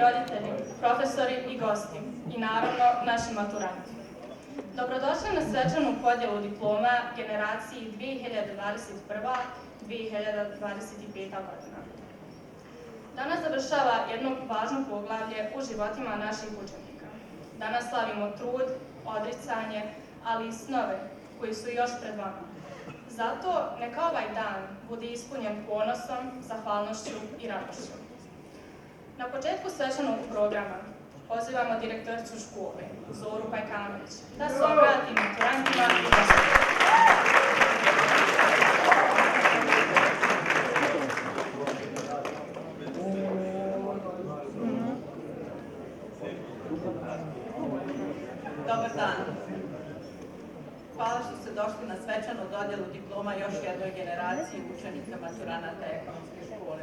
roditelji, profesori i gosti i naravno naši maturanti. Dobrodošli na svečanu podjelu diploma generaciji 2021-2025 godina. Danas završava jedno važno poglavlje u životima naših učenika. Danas slavimo trud, odricanje, ali i snove koji su još pred vama. Zato neka ovaj dan bude ispunjen ponosom, zahvalnošću i radošću. Na početku svečanog programa pozivamo direktoricu škole, Zoru Pajkanović, da se obrati maturantima i gošćima. Dobar dan. Hvala što ste došli na svečanu dodjelu diploma još jednoj generaciji učenika maturanata ekonomske škole.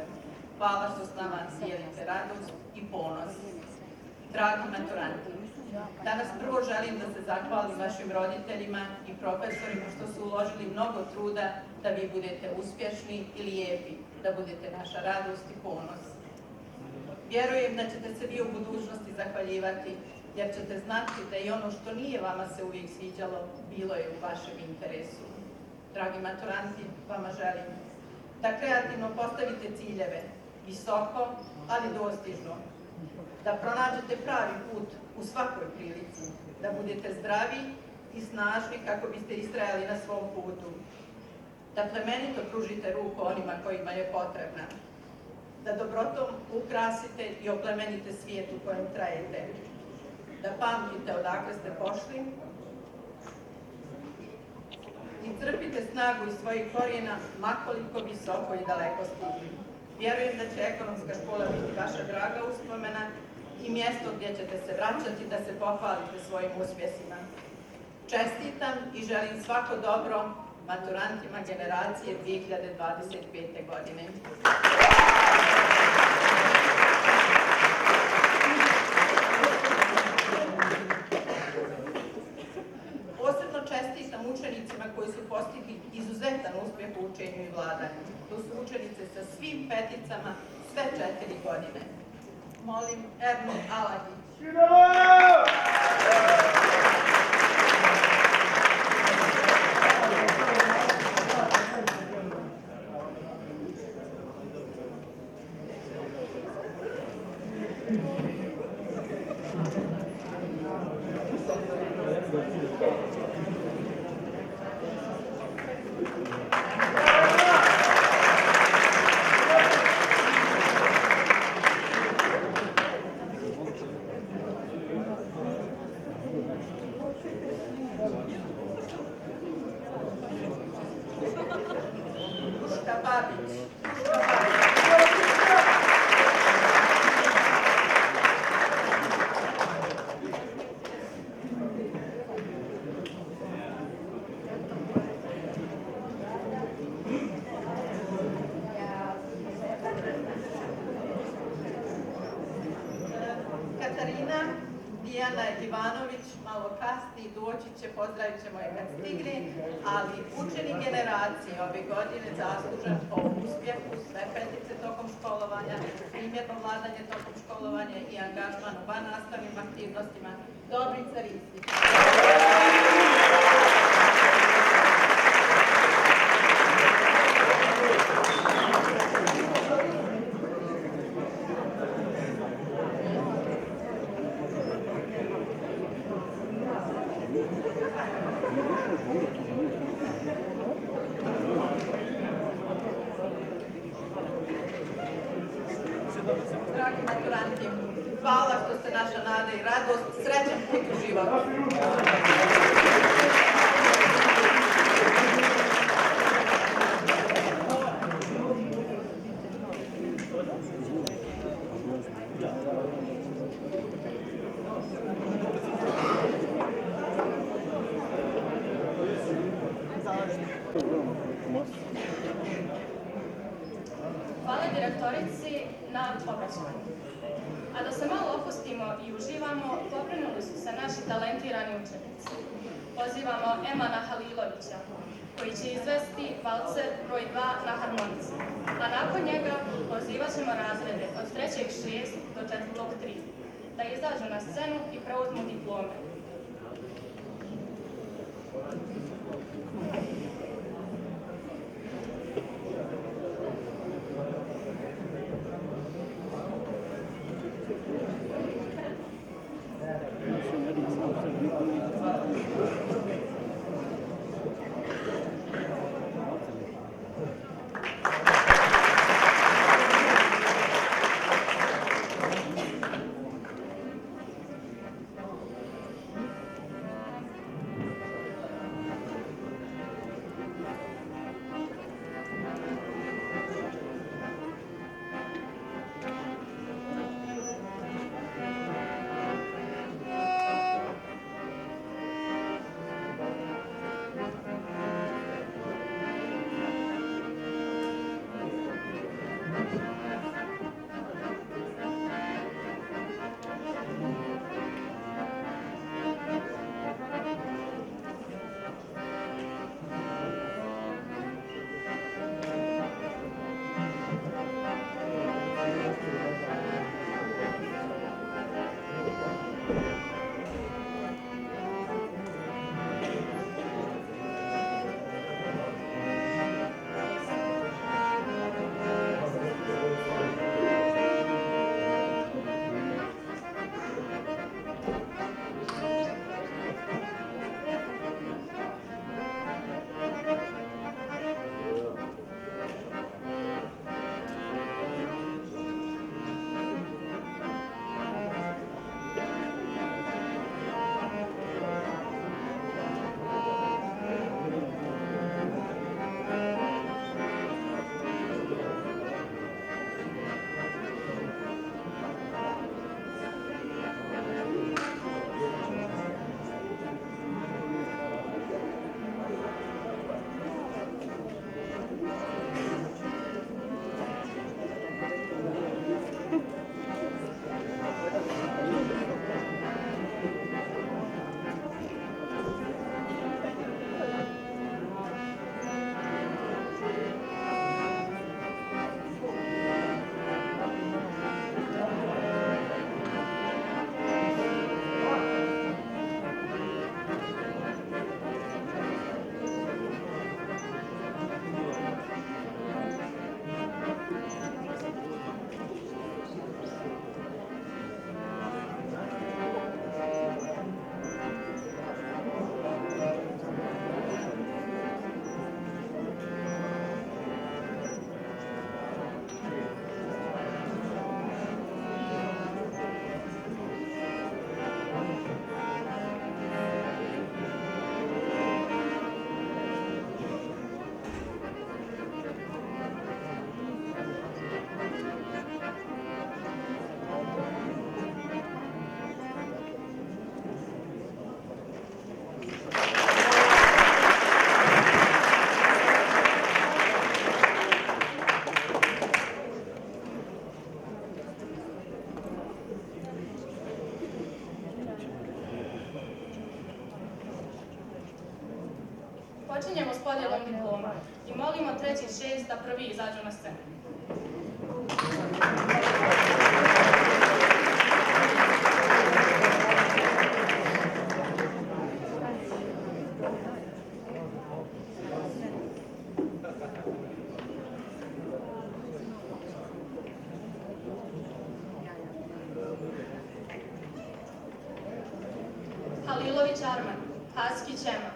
Hvala što s nama dijelite radost i ponos. Dragi maturanti, danas prvo želim da se zahvalim vašim roditeljima i profesorima što su uložili mnogo truda da vi budete uspješni i lijepi, da budete naša radost i ponos. Vjerujem da ćete se vi u budućnosti zahvaljivati, jer ćete znati da i ono što nije vama se uvijek sviđalo, bilo je u vašem interesu. Dragi maturanti, vama želim da kreativno postavite ciljeve, visoko, ali dostižno, da pronađete pravi put u svakoj prilici, da budete zdravi i snažni kako biste istrajali na svom putu, da plemenito pružite ruku onima kojima je potrebna, da dobrotom ukrasite i oplemenite svijet u kojem trajete, da pamtite odakle ste pošli i crpite snagu iz svojih korijena makoliko visoko i daleko stigli. Vjerujem da će ekonomska škola biti vaša draga uspomena i mjesto gdje ćete se vraćati da se pohvalite svojim uspjesima. Čestitam i želim svako dobro maturantima generacije 2025. godine. Posebno čestitam učenicima koji su postigli izuzetan uspjeh u učenju i vladanju. To su učenice sa svim peticama sve 4 godine. Molim Ernu Alagić. Katarina Dijana Ivanović malo kasni, doći će, pozdravit ćemo je kad stigne, ali učenik generacije ove godine zaslužan po uspjehu, sve petice tokom školovanja, primjerno vladanje tokom školovanja i angažman u vannastavnim aktivnostima. Dobrica Ristić. Dragi maturanti, hvala što ste naša nada i radost. Srećan put u životu. Hvala direktorici na obraćanju. A da se malo opustimo i uživamo, pobrinuli su se naši talentirani učenici. Pozivamo Emana Halilovića, koji će izvesti valcer broj 2 na harmonici, a nakon njega pozivat ćemo razrede od 3. 6 do 4. 3 da izađu na scenu i preuzmu diplome. Počinjemo s podjelom diploma i molimo 3. 6 da prvi izađu na scenu. Halilović Arman, Haskić Ema,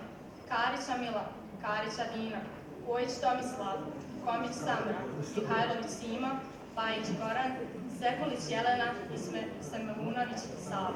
Karića Milan, Karića Dina, Kojić Tomislav, Komić Sandra, Mihajlović Sima, Bajić Goran, Sekulić Jelena i Semelunović Sava.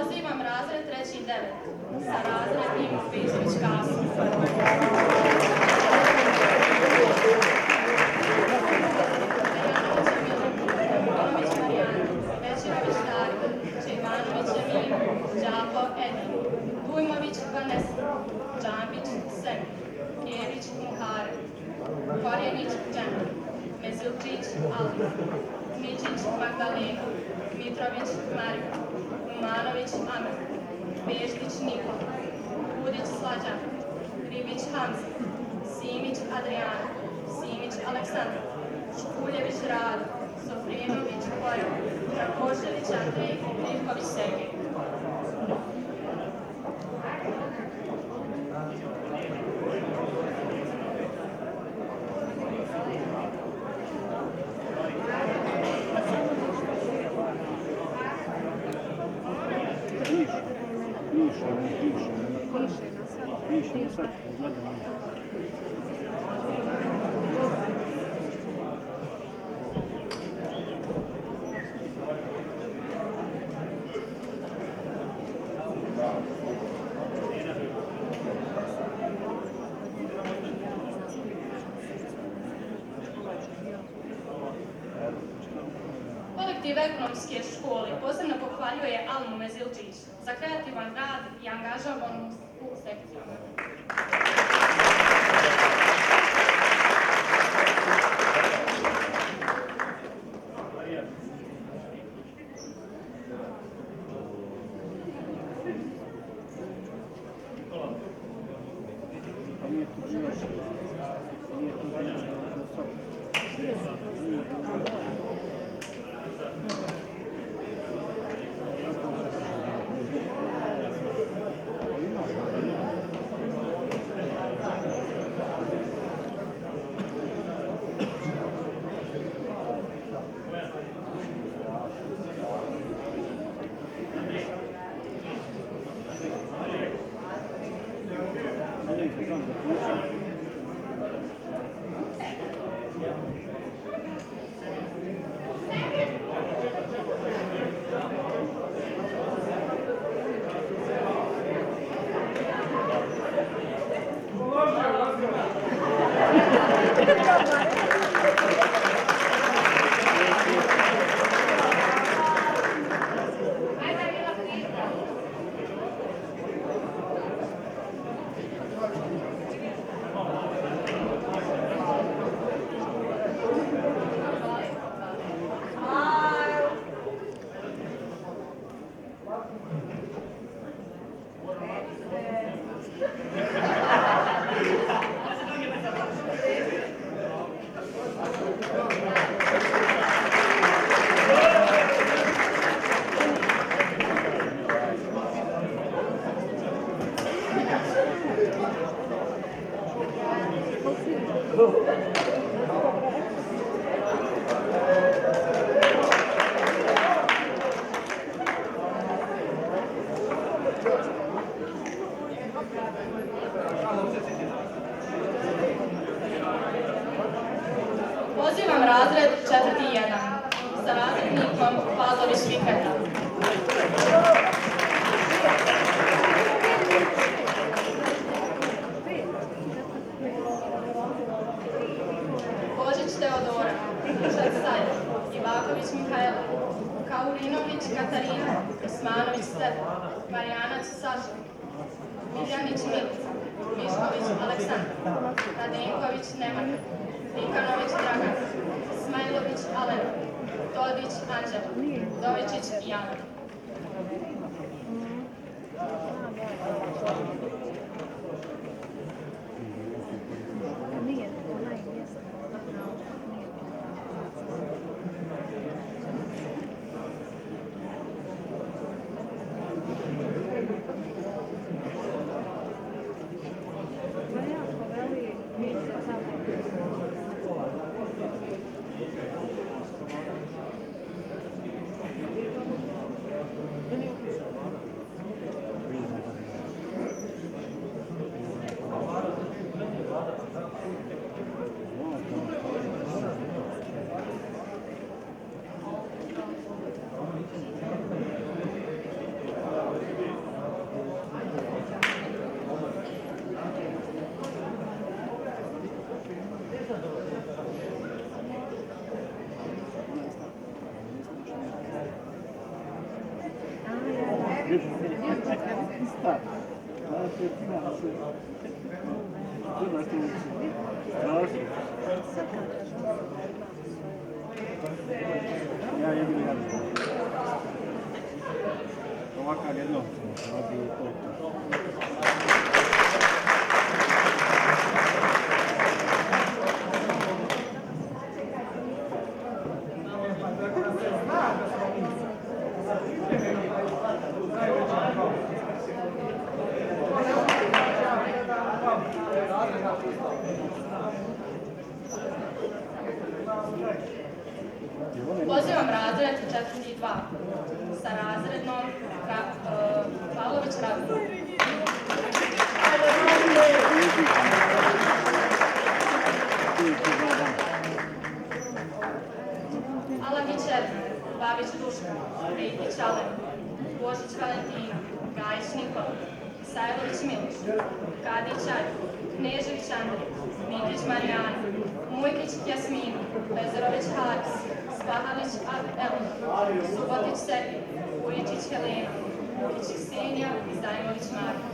Pozivam razred 3.9 sa razrednim Pesović Kasom. Ivanović Marijana, Većirović Darko, Čejvanović Emina, Đapo Edin, Dujmović Vanessa, Džambić Sem, Kević Muhare, Korjenić Džena, Mezilčić Alina, Mičić Magdalena, Mitrović Marija, Umanović Amer, Beždić Nikola, Budić Slađan, Ribić Hamza, Simić Adriana, Simić Aleksandar, Škuljević Rado, Sofrinović Bojan, Rakošević Andrej, Živković Sergej. Kolektiv ekonomske škole posebno pohvaljuje Almu Mezilčić za kreativan rad i angažovanost u sekcijama. Pozivam razred 4.1 sa razrednikom Pavlović Viketa. Božić Teodora, Šak Saja, Ivaković Mihajla, Kaurinović Katarina, Osmanović Stefan, Marijanac Saša, Miljanić Milica, Mišković Aleksandar, Radenković Nemanja, Vikanović Dragan, Smajlović Alena, Todić Anđela, Dovičić Jana. Sta. Ja jedno jadim. Ovakav jedno. Pozivam razred 4.2 sa razrednom Pavlović Radko. Alagić Edna, Babić Duška, Rejkić Alen, Božić Valentina, Gajić Nikola, Sajlović Miloš, Kadić Ajko, Knežević Andrija, Mikić Marijana, Mujkić Jasmina, Bezerović Haris, Spahalić Elena, Subotić Sergij, Vujičić Helena, Vukić Ksenija i Zajmović Marko.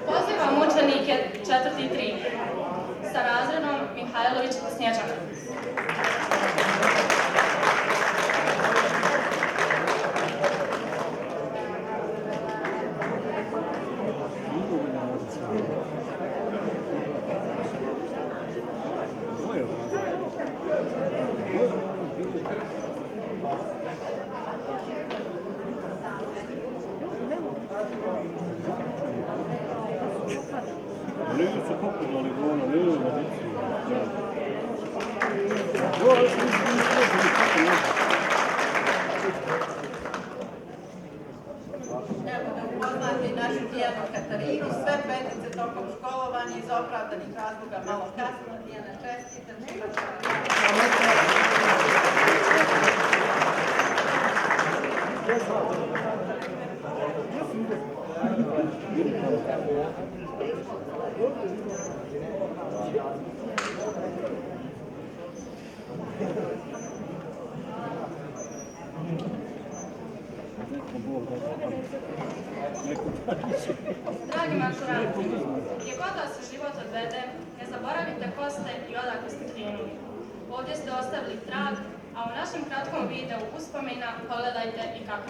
Pozivam učenike 4.3 sa razredom Mihajlović Snježana. opravdanih razloga malo kasno. Dijana, čestitam. Dragi maturanti, gdje god da se život odvede, ne zaboravite ko ste i odakle ste krenuli. Ovdje ste ostavili trag, a u našem kratkom videu uspomena pogledajte i kako.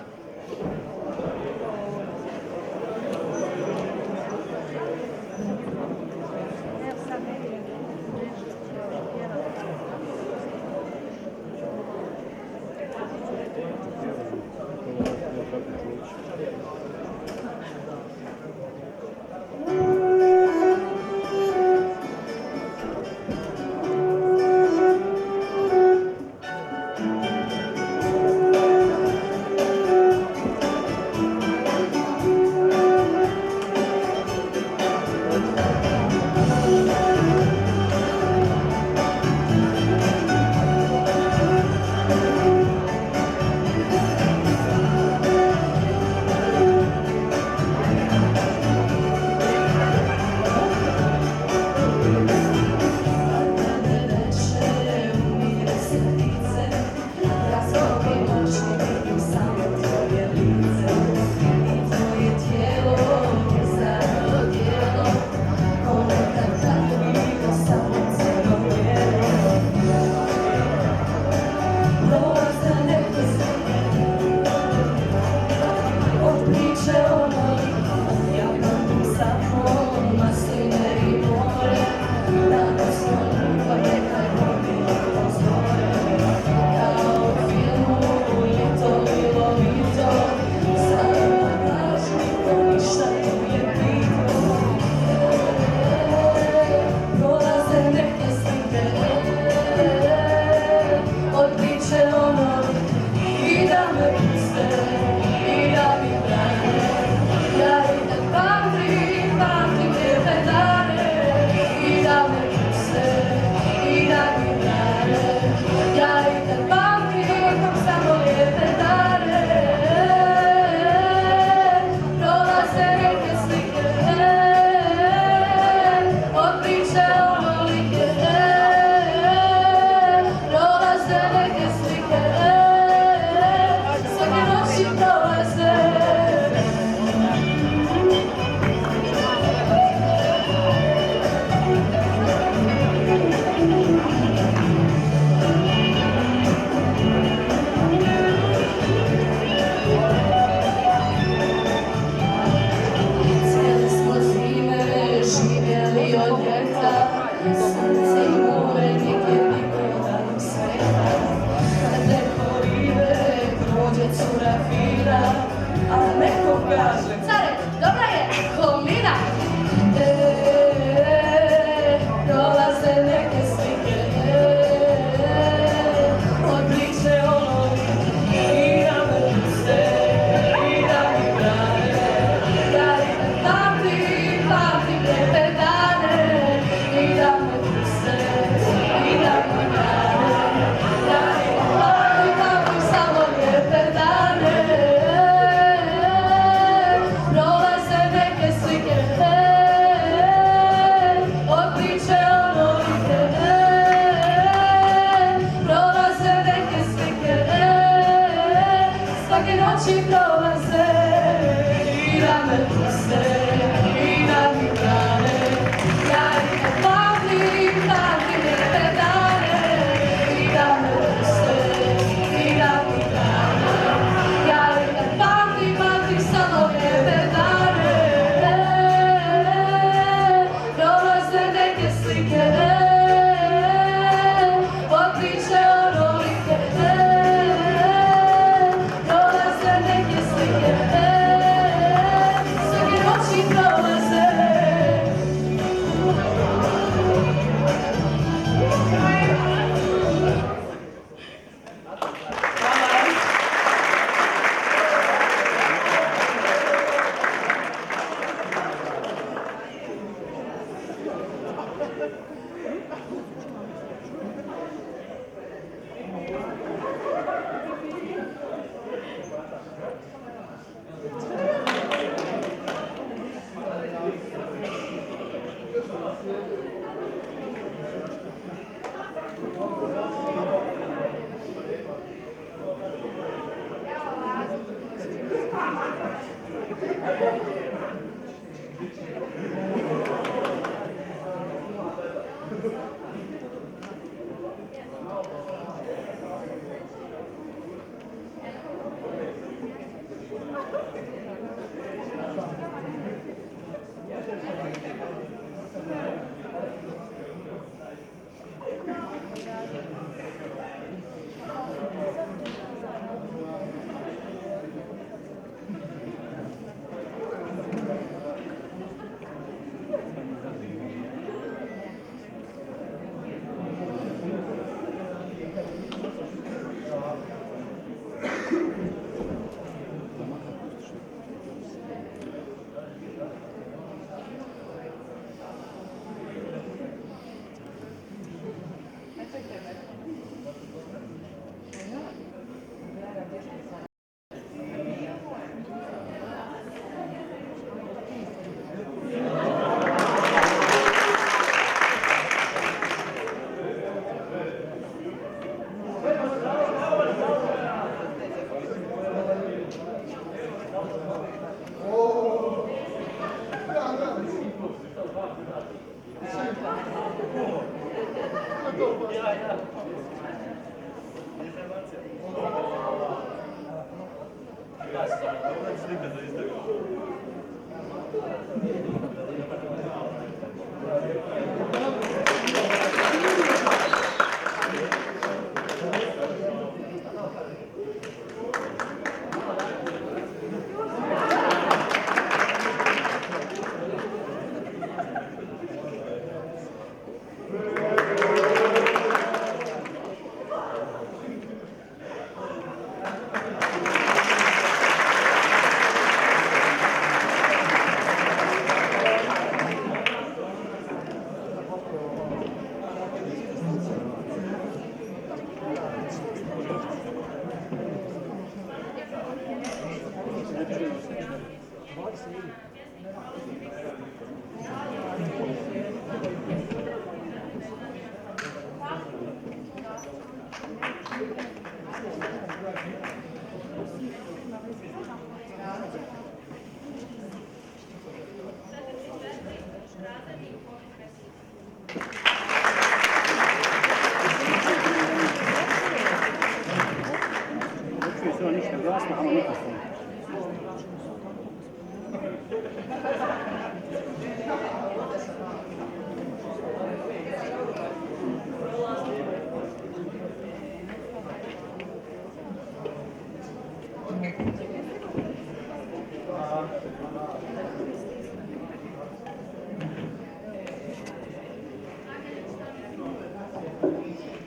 Čuje se ništa glasno, ali mikrofon.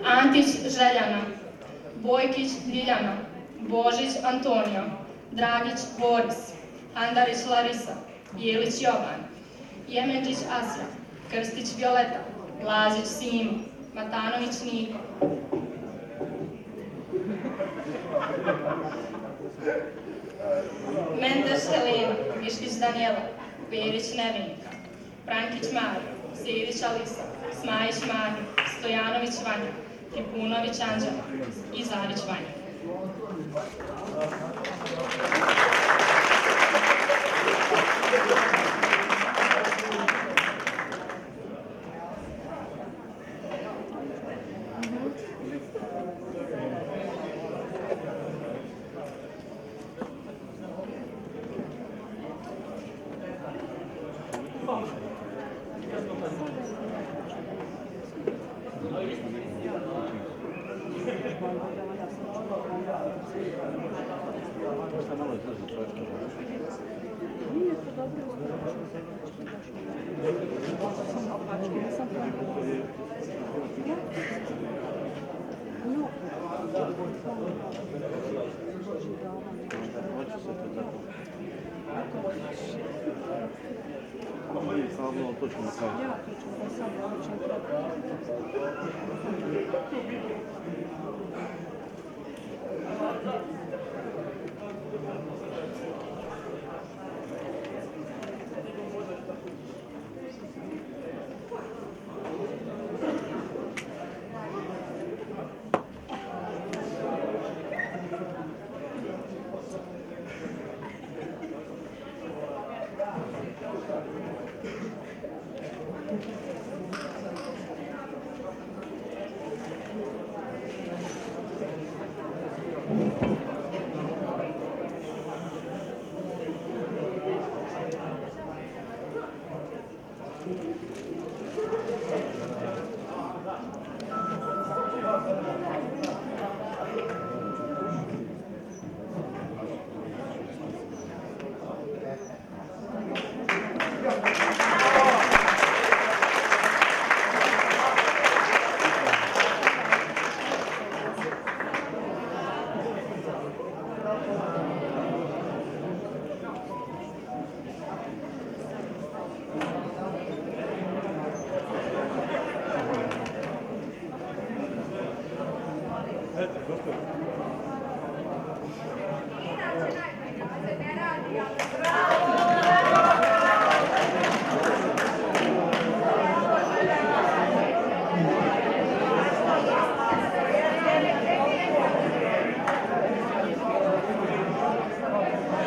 Antić Željana, Bojkić Ljiljana, Božić Antonio, Dragić Boris, Andarić Larisa, Jelić Jovan, Jemenčić Asja, Krstić Violeta, Lazić Simo, Matanović Niko. Mendeš Helena, Viškić Danijela, Perić Nevenka, Prankić Marija, Sirić Alisa, Smajić Marija, Stojanović Vanja, Tripunović Anđela i Zarić Vanja.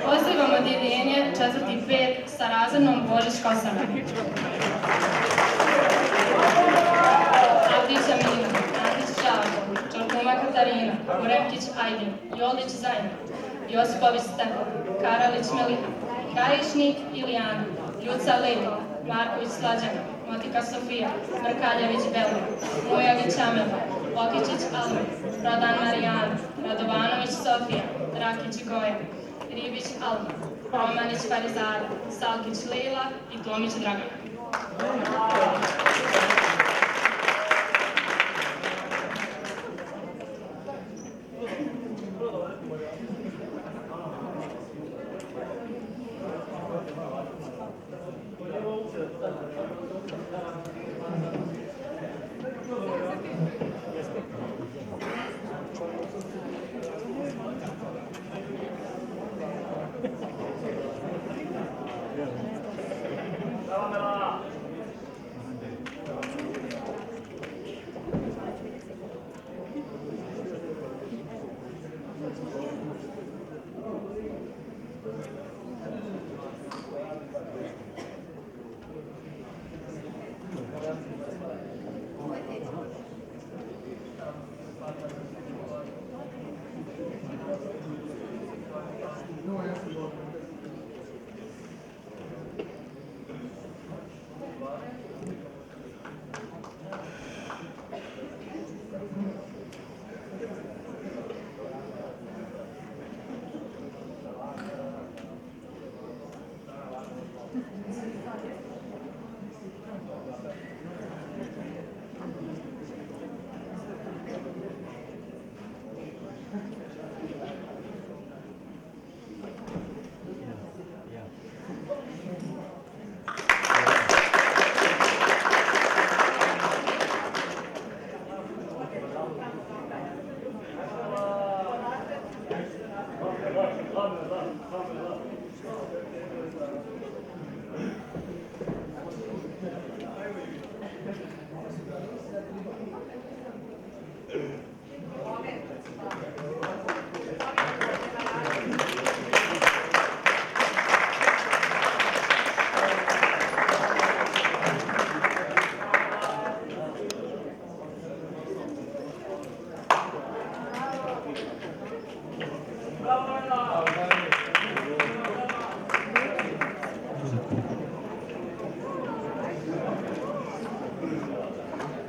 Pozivamo odjeljenje 4.5 sa razrednom Božić Kosana. Avdića Mila, Andić Žavko, Čorkuma Katarina, Uremkić Ajdin, Jolić Zajna, Josipović Stepan, Karalić Melina, Krajišnik Ilijana, Ljuca Lejla, Marković Slađana, Motika Sofija, Mrkaljević Bela, Mujagić Amela, Okičić Alma, Prodan Marijana, Radovanović Sofija, Rakić Goja, Ribić Alma, Romanić Farizada, Salkić Lejla i Tomić Dragana.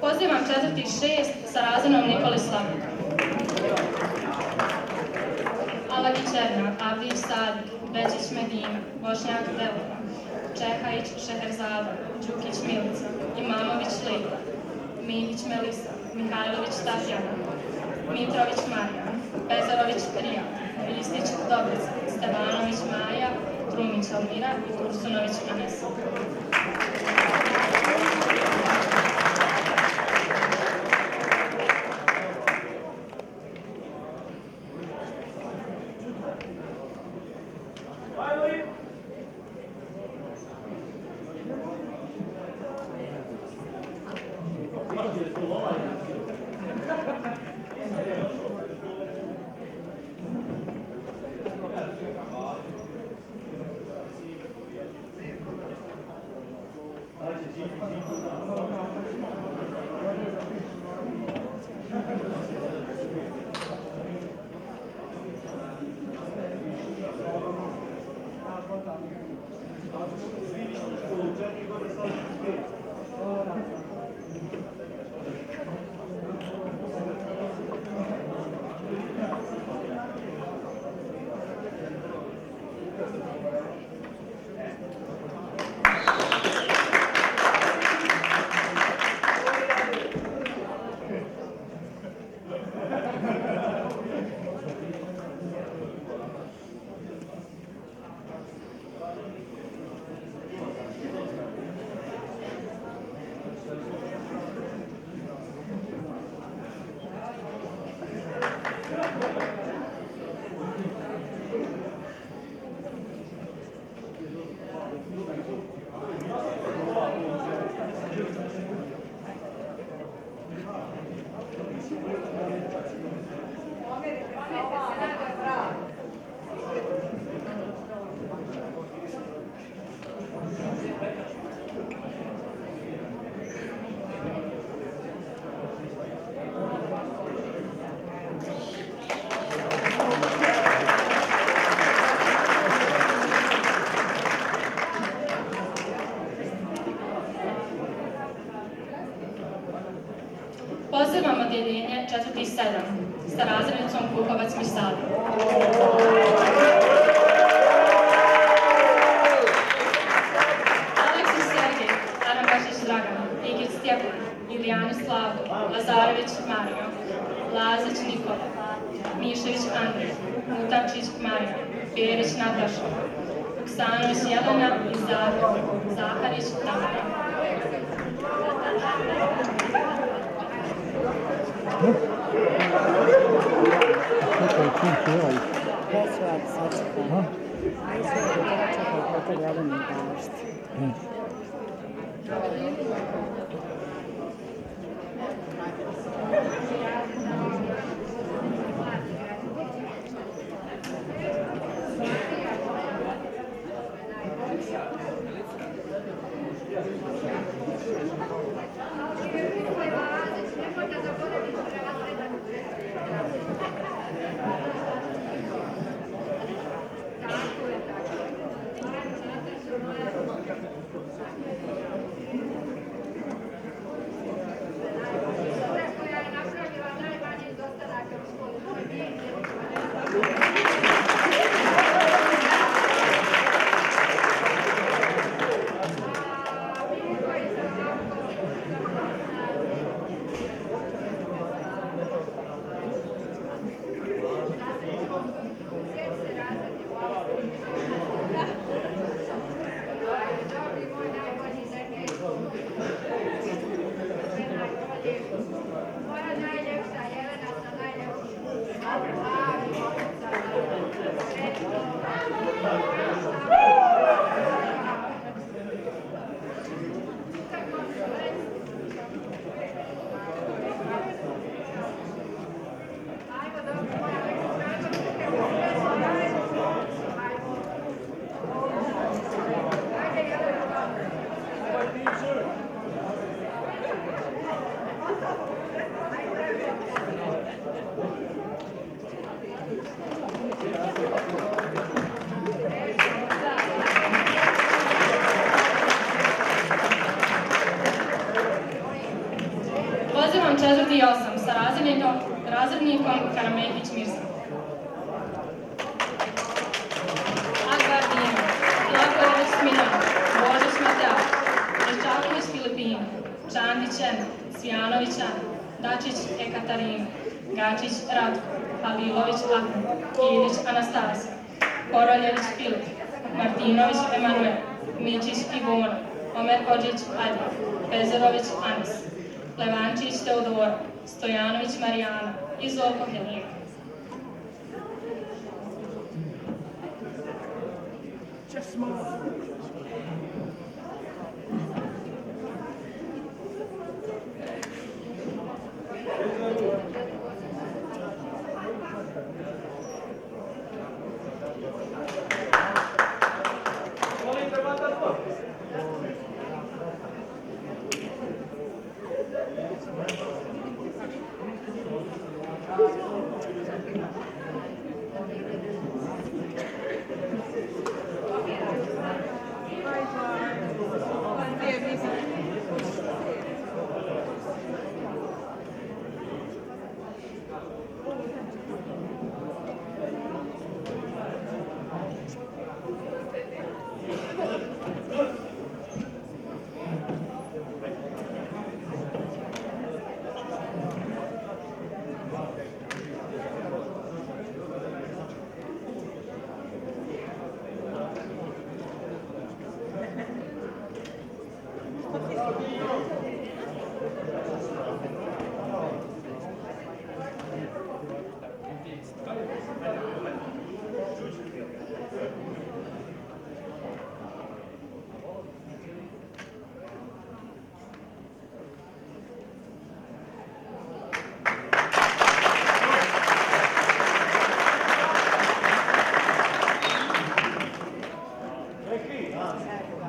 Pozivam 4.6 sa razrednom Nikoli Slavnik. Alagić Erna, Avdić Sadik, Bečić Medina, Bošnjak Delova, Čehajić Šeherzada, Đukić Milica, Imamović Lejla, Milić Melisa, Mihajlović Tatjana, Mitrović Marija, Pezarović Rija, Ristić Dobrica, Stevanović Maja, Trumić Almira i Tursunović Anesa. sa razrednicom Kukovac Mirsada. Aleksis Sergej, Arambašić Dragan, Igić Stjepan, Ilijani Slavko, Lazarević Mario, Lazić Nikola, Mišević Andrej, Mutamčić Marija, Perić Nataša, Vuksanović Jelena i Zaharić Tamara. Već ovak sačekam. Čekaj, kako gledam i bašti. Pozivam 4. i 8 sa razrednikom Karamekić Mirsa. Akbar Dino, Lakojević Smiljana, Božić Mateo, Reščaković Filipina, Čandić Ena, Cvijanović Ana, Dačić Ekaterina, Gačić Ratko, Halilović Ahmed, Ilić Anastasija, Koroljević Filip, Martinović Emanuel, Mičić Ivona, Omerkođić Adja, Pezerović Anis, Levančić Teodora, Stojanović Marijana i Zolko Helina.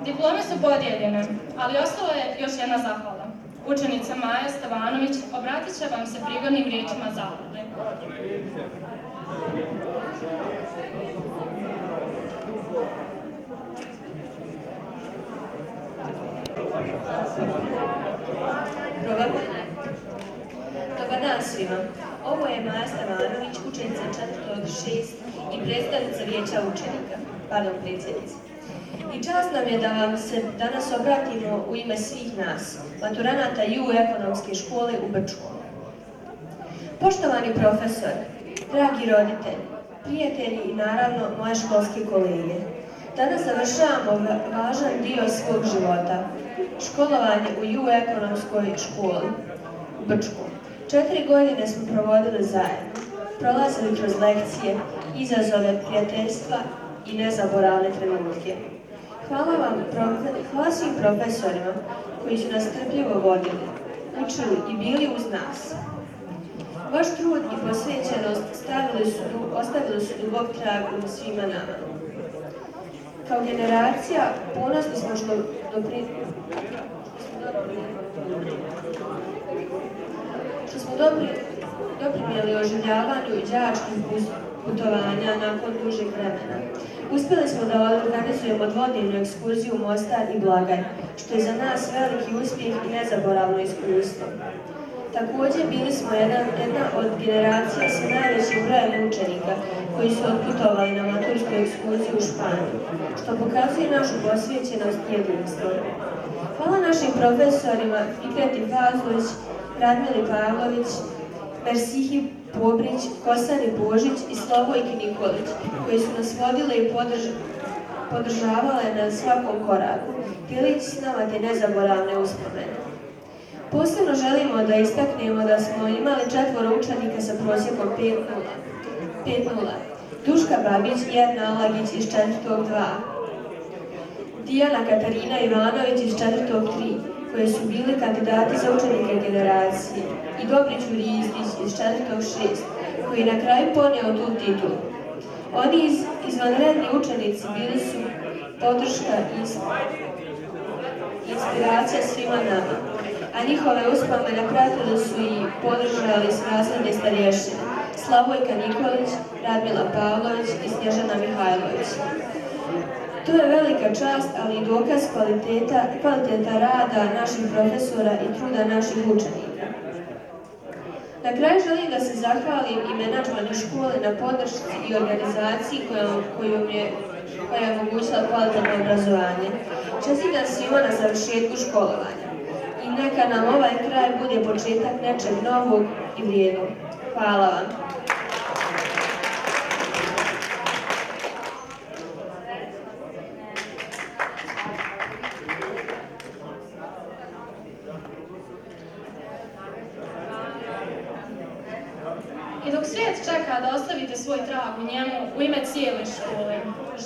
Diplome su podijeljene, ali ostala je još jedna zahvala. Učenica Maja Stavanović obratit će vam se prigodnim riječima zahvale. Dobar dan svima. Ovo je Maja Stevanović, učenica 4.6 i predstavnica vijeća učenika, predsjednica. I čast nam je da vam se danas obratimo u ime svih nas, maturanata i u ekonomske škole u Brčkom. Poštovani profesori, dragi roditelji, prijatelji i naravno moje školske kolege, danas završavamo važan dio svog života, školovanje u ekonomskoj školi u Brčkom. 4 godine smo provodili zajedno, prolazili kroz lekcije, izazove, prijateljstva i nezaboravne trenutke. Hvala svim profesorima koji su nas strpljivo vodili, učili i bili uz nas. Vaš trud i posvećenost ostavili su dubok trag u svima nama. Kao generacija ponosni smo što smo doprinijeli oživljavanju đačkih putovanja nakon dužeg vremena. Uspjeli smo da organizujemo dvodnevnu ekskurziju u Mostar i Blagaj, što je za nas veliki uspjeh i nezaboravno iskustvo. Također bili smo jedna od generacija sa najvećim brojem učenika koji su otputovali na matursku ekskurziju u Španiju, što pokazuje našu posvećenost i jedinstvo. Hvala našim profesorima Fikreti Fazlović, Radmili Pavlović, Mersihi Pobrić, Kosani Božić i Slovojki Nikolić, koji su nas vodile i podržavale na svakom koraku, delići s nama te nezaboravne uspomene. Posebno želimo da istaknemo da smo imali 4 učenika sa prosjekom 5.0. Duška Babić i Jedna Alagić iz 4.2. Dijana Katarina Ivanović iz 4.3, koji su bili kandidati za učenike generacije, i Dobrić Rizdić iz 4.6, koji na kraju poneo tu titulu. Oni izvanredni učenici bili su podrška i inspiracija svima nama, a njihove uspomene pratili su i podržali s razredne starješine Slavojka Nikolić, Radmila Pavlović i Snježana Mihajlović. To je velika čast, ali i dokaz kvaliteta rada naših profesora i truda naših učenika. Na kraju želim da se zahvalim i menadžmentu škole na podršci i organizaciji koja je omogućila kvalitetno obrazovanje. Čestitam svima na završetku školovanja i neka nam ovaj kraj bude početak nečeg novog i vrijednog. Hvala vam. I dok svijet čeka da ostavite svoj trag u njemu, u ime cijele škole,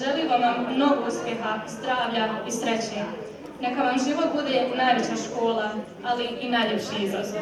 želimo vam mnogo uspjeha, zdravlja i sreće. Neka vam život bude najveća škola, ali i najljepši izazov.